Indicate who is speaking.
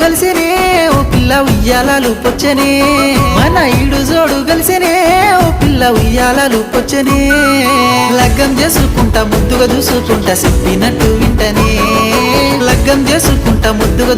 Speaker 1: కలిసినే ఓ పిల్ల ఉయ్యాలలు పొచ్చనే మన ఈడు జోడు కలిసినే ఓ పిల్ల ఉయ్యాలలు పొచ్చనే లగ్గం చేసుకుంటా ముద్దుగా చూసుకుంటా చెప్పినట్టు వింటనే లగ్గం చేసుకుంటా ముద్దుగా